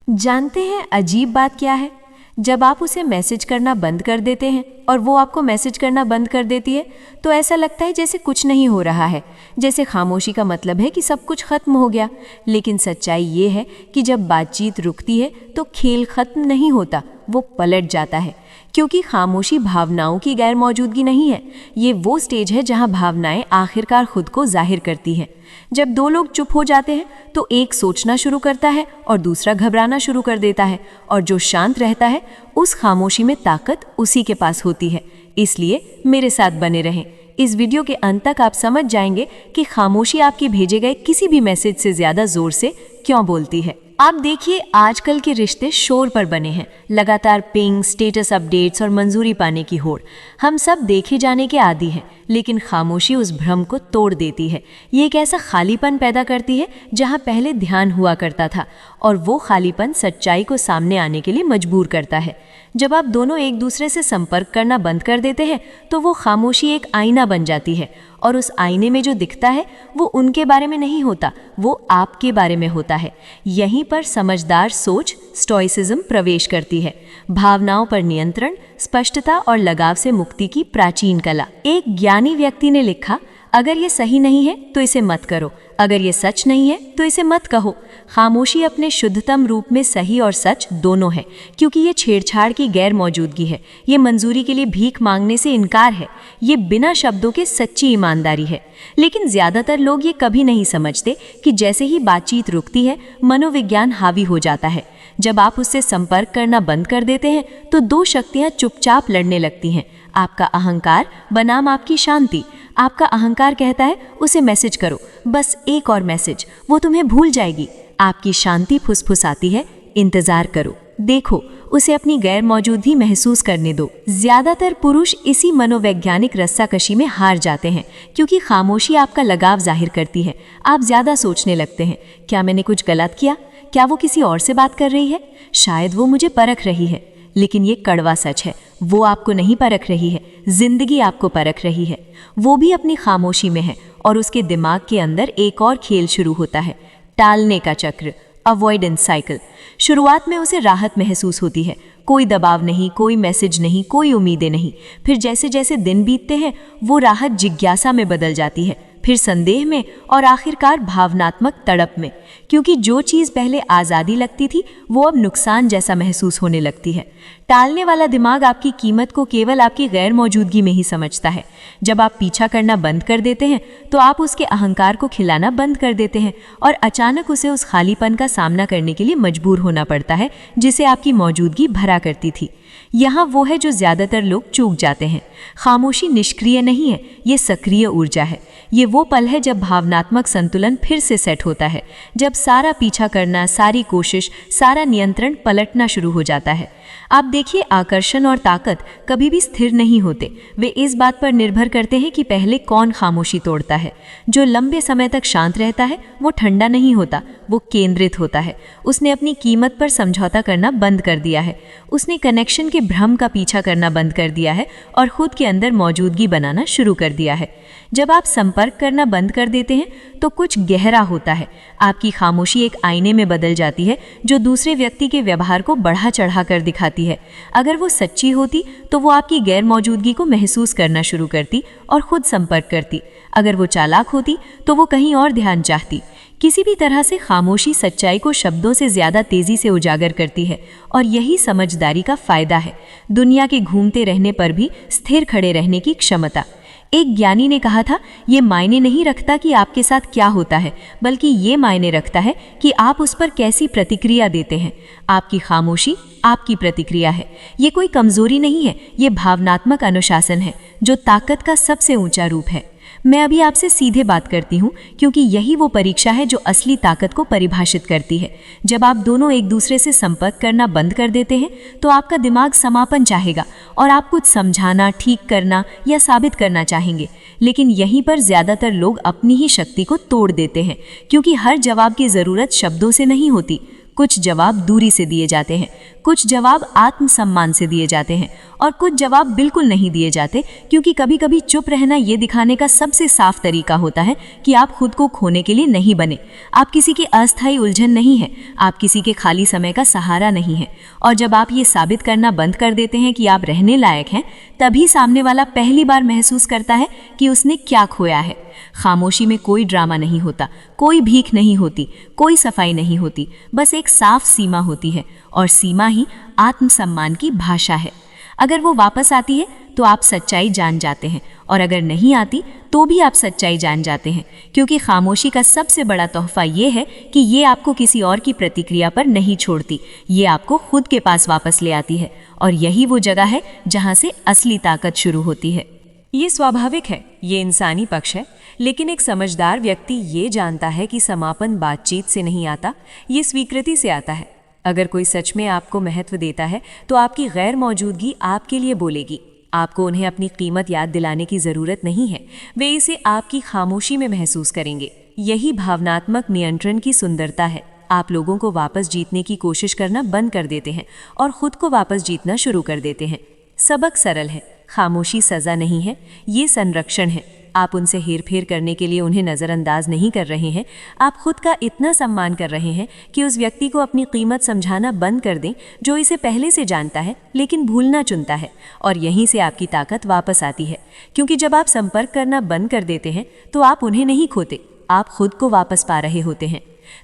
जानते हैं अजीब बात क्या है? जब आप उसे मैसेज करना बंद कर देते हैं और वो आपको मैसेज करना बंद कर देती है तो ऐसा लगता है जैसे कुछ नहीं हो रहा है, जैसे खामोशी का मतलब है कि सब कुछ खत्म हो गया। लेकिन सच्चाई ये है कि जब बातचीत रुकती है तो खेल खत्म नहीं होता, वो पलट जाता है। क्योंकि खामोशी भावनाओं की गैर मौजूदगी नहीं है, ये वो स्टेज है जहां भावनाएं आखिरकार खुद को जाहिर करती हैं। जब दो लोग चुप हो जाते हैं तो एक सोचना शुरू करता है और दूसरा घबराना शुरू कर देता है, और जो शांत रहता है उस खामोशी में ताकत उसी के पास होती है। इसलिए मेरे साथ बने रहें। इस वीडियो के अंत तक आप समझ जाएंगे कि खामोशी आपके भेजे गए किसी भी मैसेज से ज्यादा जोर से क्यों बोलती है। आप देखिए, आजकल के रिश्ते शोर पर बने हैं। लगातार पिंग, स्टेटस अपडेट्स और मंजूरी पाने की होड़। हम सब देखे जाने के आदी हैं, लेकिन खामोशी उस भ्रम को तोड़ देती है। ये एक ऐसा खालीपन पैदा करती है जहां पहले ध्यान हुआ करता था, और वो खालीपन सच्चाई को सामने आने के लिए मजबूर करता है। जब आप दोनों एक दूसरे से संपर्क करना बंद कर देते हैं तो वो खामोशी एक आईना बन जाती है, और उस आईने में जो दिखता है वो उनके बारे में नहीं होता, वो आपके बारे में होता है। यहीं पर समझदार सोच स्टोइसिज्म प्रवेश करती है। भावनाओं पर नियंत्रण, स्पष्टता और लगाव से मुक्ति की प्राचीन कला। एक ज्ञानी व्यक्ति ने लिखा, अगर ये सही नहीं है तो इसे मत करो, अगर ये सच नहीं है तो इसे मत कहो। खामोशी अपने शुद्धतम रूप में सही और सच दोनों है, क्योंकि ये छेड़छाड़ की गैर मौजूदगी है, ये मंजूरी के लिए भीख मांगने से इनकार है, ये बिना शब्दों के सच्ची ईमानदारी है। लेकिन ज्यादातर लोग ये कभी नहीं समझते कि जैसे ही बातचीत रुकती है, मनोविज्ञान हावी हो जाता है। जब आप उससे संपर्क करना बंद कर देते हैं तो दो शक्तियां चुपचाप लड़ने लगती हैं। आपका अहंकार बनाम आपकी शांति। आपका अहंकार कहता है उसे मैसेज करो, बस एक और मैसेज, वो तुम्हें भूल जाएगी। आपकी शांति फुसफुसाती है, इंतजार करो, देखो, उसे अपनी गैर मौजूदगी महसूस करने दो। ज्यादातर पुरुष इसी मनोवैज्ञानिक रस्साकशी में हार जाते हैं, क्योंकि खामोशी आपका लगाव जाहिर करती है। आप ज्यादा सोचने लगते हैं, क्या मैंने कुछ गलत किया? क्या वो किसी और से बात कर रही है? शायद वो मुझे परख रही है। लेकिन ये कड़वा सच है, वो आपको नहीं परख रही है, जिंदगी आपको परख रही है। वो भी अपनी खामोशी में है, और उसके दिमाग के अंदर एक और खेल शुरू होता है, टालने का चक्र, अवॉइडेंस साइकिल। शुरुआत में उसे राहत महसूस होती है, कोई दबाव नहीं, कोई मैसेज नहीं, कोई उम्मीदें नहीं। फिर जैसे जैसे दिन बीतते हैं वो राहत जिज्ञासा में बदल जाती है, फिर संदेह में, और आखिरकार भावनात्मक तड़प में। क्योंकि जो चीज़ पहले आज़ादी लगती थी वो अब नुकसान जैसा महसूस होने लगती है। टालने वाला दिमाग आपकी कीमत को केवल आपकी गैर मौजूदगी में ही समझता है। जब आप पीछा करना बंद कर देते हैं तो आप उसके अहंकार को खिलाना बंद कर देते हैं, और अचानक उसे उस खालीपन का सामना करने के लिए मजबूर होना पड़ता है जिसे आपकी मौजूदगी भरा करती थी। यहाँ वो है जो ज्यादातर लोग चूक जाते हैं। खामोशी निष्क्रिय नहीं है, ये सक्रिय ऊर्जा है। ये वो पल है जब भावनात्मक संतुलन फिर से सेट होता है, जब सारा पीछा करना, सारी कोशिश, सारा नियंत्रण पलटना शुरू हो जाता है। आप देखिए, आकर्षण और ताकत कभी भी स्थिर नहीं होते। वे इस बात पर निर्भर करते हैं कि पहले कौन खामोशी तोड़ता है। जो लंबे समय तक शांत रहता है वो ठंडा नहीं होता, वो केंद्रित होता है। उसने अपनी कीमत पर समझौता करना बंद कर दिया है, उसने कनेक्शन के भ्रम का पीछा करना बंद कर दिया है और खुद के अंदर मौजूदगी बनाना शुरू कर दिया है। जब आप संपर्क करना बंद कर देते हैं तो कुछ गहरा होता है। आपकी खामोशी एक आईने में बदल जाती है जो दूसरे व्यक्ति के व्यवहार को बढ़ा चढ़ा कर दिखाती है। अगर वो सच्ची होती तो वो आपकी गैर मौजूदगी को महसूस करना शुरू करती और खुद संपर्क करती। अगर वो चालाक होती तो वो कहीं और ध्यान चाहती। किसी भी तरह से खामोशी सच्चाई को शब्दों से ज्यादा तेजी से उजागर करती है, और यही समझदारी का फायदा है। दुनिया के घूमते रहने पर भी स्थिर खड़े रहने की क्षमता। एक ज्ञानी ने कहा था, ये मायने नहीं रखता कि आपके साथ क्या होता है, बल्कि ये मायने रखता है कि आप उस पर कैसी प्रतिक्रिया देते हैं। आपकी खामोशी आपकी प्रतिक्रिया है। ये कोई कमजोरी नहीं है, ये भावनात्मक अनुशासन है, जो ताकत का सबसे ऊंचा रूप है। मैं अभी आपसे सीधे बात करती हूँ, क्योंकि यही वो परीक्षा है जो असली ताकत को परिभाषित करती है। जब आप दोनों एक दूसरे से संपर्क करना बंद कर देते हैं तो आपका दिमाग समापन चाहेगा, और आप कुछ समझाना, ठीक करना या साबित करना चाहेंगे। लेकिन यहीं पर ज्यादातर लोग अपनी ही शक्ति को तोड़ देते हैं, क्योंकि हर जवाब की जरूरत शब्दों से नहीं होती। कुछ जवाब दूरी से दिए जाते हैं, कुछ जवाब आत्मसम्मान से दिए जाते हैं और कुछ जवाब बिल्कुल नहीं दिए जाते, क्योंकि कभी कभी चुप रहना ये दिखाने का सबसे साफ तरीका होता है कि आप खुद को खोने के लिए नहीं बने, आप किसी की अस्थायी उलझन नहीं है, आप किसी के खाली समय का सहारा नहीं है। और जब आप ये साबित करना बंद कर देते हैं कि आप रहने लायक हैं, तभी सामने वाला पहली बार महसूस करता है कि उसने क्या खोया है। खामोशी में कोई ड्रामा नहीं होता, कोई भीख नहीं होती, कोई सफाई नहीं होती, बस एक साफ सीमा होती है, और सीमा ही आत्मसम्मान की भाषा है। अगर वो वापस आती है तो आप सच्चाई जान जाते हैं, और अगर नहीं आती तो भी आप सच्चाई जान जाते हैं, क्योंकि खामोशी का सबसे बड़ा तोहफा ये है कि ये आपको किसी और की प्रतिक्रिया पर नहीं छोड़ती, ये आपको खुद के पास वापस ले आती है, और यही वो जगह है जहाँ से असली ताकत शुरू होती है। ये स्वाभाविक है, ये इंसानी पक्ष है, लेकिन एक समझदार व्यक्ति ये जानता है कि समापन बातचीत से नहीं आता, ये स्वीकृति से आता है। अगर कोई सच में आपको महत्व देता है तो आपकी गैर मौजूदगी आपके लिए बोलेगी। आपको उन्हें अपनी कीमत याद दिलाने की ज़रूरत नहीं है, वे इसे आपकी खामोशी में महसूस करेंगे। यही भावनात्मक नियंत्रण की सुंदरता है। आप लोगों को वापस जीतने की कोशिश करना बंद कर देते हैं और खुद को वापस जीतना शुरू कर देते हैं। सबक सरल है, खामोशी सज़ा नहीं है, ये संरक्षण है। आप उनसे हेरफेर करने के लिए उन्हें नज़रअंदाज नहीं कर रहे हैं, आप खुद का इतना सम्मान कर रहे हैं कि उस व्यक्ति को अपनी कीमत समझाना बंद कर दें जो इसे पहले से जानता है लेकिन भूलना चुनता है। और यहीं से आपकी ताकत वापस आती है, क्योंकि जब आप संपर्क करना बंद कर देते हैं तो आप उन्हें नहीं खोते, आप खुद को वापस पा रहे होते हैं।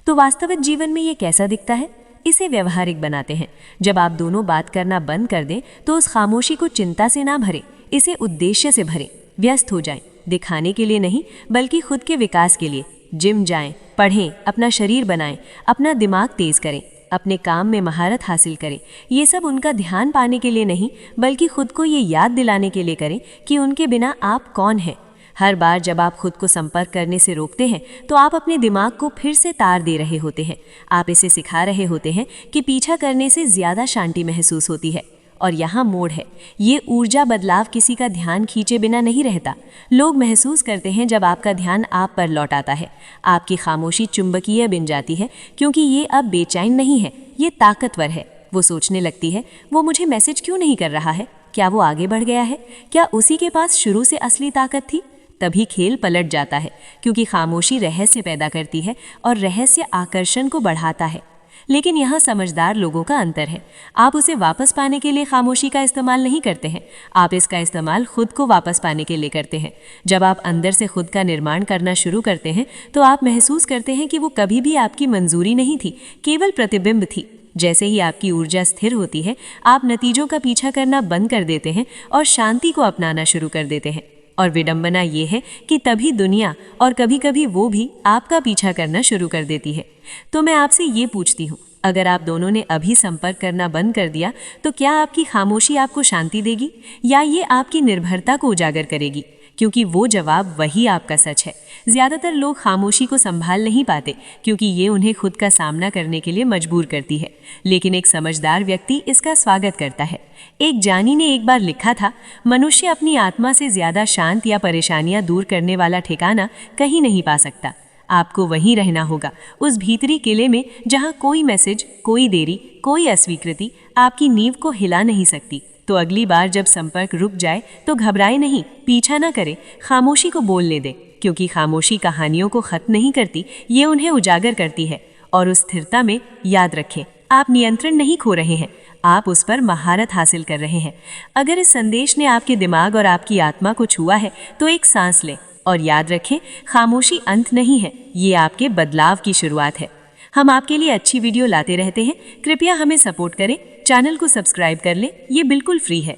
तो वास्तविक जीवन में ये कैसा दिखता है? इसे व्यवहारिक बनाते हैं। जब आप दोनों बात करना बंद कर दें तो उस खामोशी को चिंता से ना भरें, इसे उद्देश्य से भरें। व्यस्त हो जाएं, दिखाने के लिए नहीं बल्कि खुद के विकास के लिए। जिम जाएं, पढ़ें, अपना शरीर बनाएं, अपना दिमाग तेज करें, अपने काम में महारत हासिल करें। ये सब उनका ध्यान पाने के लिए नहीं बल्कि खुद को ये याद दिलाने के लिए करें कि उनके बिना आप कौन हैं। हर बार जब आप खुद को संपर्क करने से रोकते हैं तो आप अपने दिमाग को फिर से तार दे रहे होते हैं। आप इसे सिखा रहे होते हैं कि पीछा करने से ज़्यादा शांति महसूस होती है। और यहाँ मोड़ है, ये ऊर्जा बदलाव किसी का ध्यान खींचे बिना नहीं रहता। लोग महसूस करते हैं जब आपका ध्यान आप पर लौट आता है। आपकी खामोशी चुंबकीय बन जाती है, क्योंकि ये अब बेचैन नहीं है, ये ताकतवर है। वो सोचने लगती है, वो मुझे मैसेज क्यों नहीं कर रहा है? क्या वो आगे बढ़ गया है? क्या उसी के पास शुरू से असली ताकत थी? तभी खेल पलट जाता है, क्योंकि खामोशी रहस्य पैदा करती है और रहस्य आकर्षण को बढ़ाता है। लेकिन यहाँ समझदार लोगों का अंतर है। आप उसे वापस पाने के लिए खामोशी का इस्तेमाल नहीं करते हैं, आप इसका इस्तेमाल खुद को वापस पाने के लिए करते हैं। जब आप अंदर से खुद का निर्माण करना शुरू करते हैं तो आप महसूस करते हैं कि वो कभी भी आपकी मंजूरी नहीं थी, केवल प्रतिबिंब थी। जैसे ही आपकी ऊर्जा स्थिर होती है, आप नतीजों का पीछा करना बंद कर देते हैं और शांति को अपनाना शुरू कर देते हैं। और विडंबना ये है कि तभी दुनिया और कभी कभी वो भी आपका पीछा करना शुरू कर देती है। तो मैं आपसे ये पूछती हूँ, अगर आप दोनों ने अभी संपर्क करना बंद कर दिया तो क्या आपकी खामोशी आपको शांति देगी या ये आपकी निर्भरता को उजागर करेगी? क्योंकि वो जवाब वही आपका सच है। ज़्यादातर लोग खामोशी को संभाल नहीं पाते क्योंकि ये उन्हें खुद का सामना करने के लिए मजबूर करती है, लेकिन एक समझदार व्यक्ति इसका स्वागत करता है। एक जानी ने एक बार लिखा था, मनुष्य अपनी आत्मा से ज़्यादा शांत या परेशानियां दूर करने वाला ठिकाना कहीं नहीं पा सकता। आपको वहीं रहना होगा, उस भीतरी किले में जहां कोई मैसेज, कोई देरी, कोई अस्वीकृति आपकी नींव को हिला नहीं सकती। तो अगली बार जब संपर्क रुक जाए तो घबराए नहीं, पीछा ना करें, खामोशी को बोलने दें, क्योंकि खामोशी कहानियों को खत्म नहीं करती, ये उन्हें उजागर करती है। और उस स्थिरता में याद रखें, आप नियंत्रण नहीं खो रहे हैं, आप उस पर महारत हासिल कर रहे हैं। अगर इस संदेश ने आपके दिमाग और आपकी आत्मा को छुआ है तो एक सांस लें और याद रखें, खामोशी अंत नहीं है, ये आपके बदलाव की शुरुआत है। हम आपके लिए अच्छी वीडियो लाते रहते हैं, कृपया हमें सपोर्ट करें, चैनल को सब्सक्राइब कर लें, ये बिल्कुल फ्री है।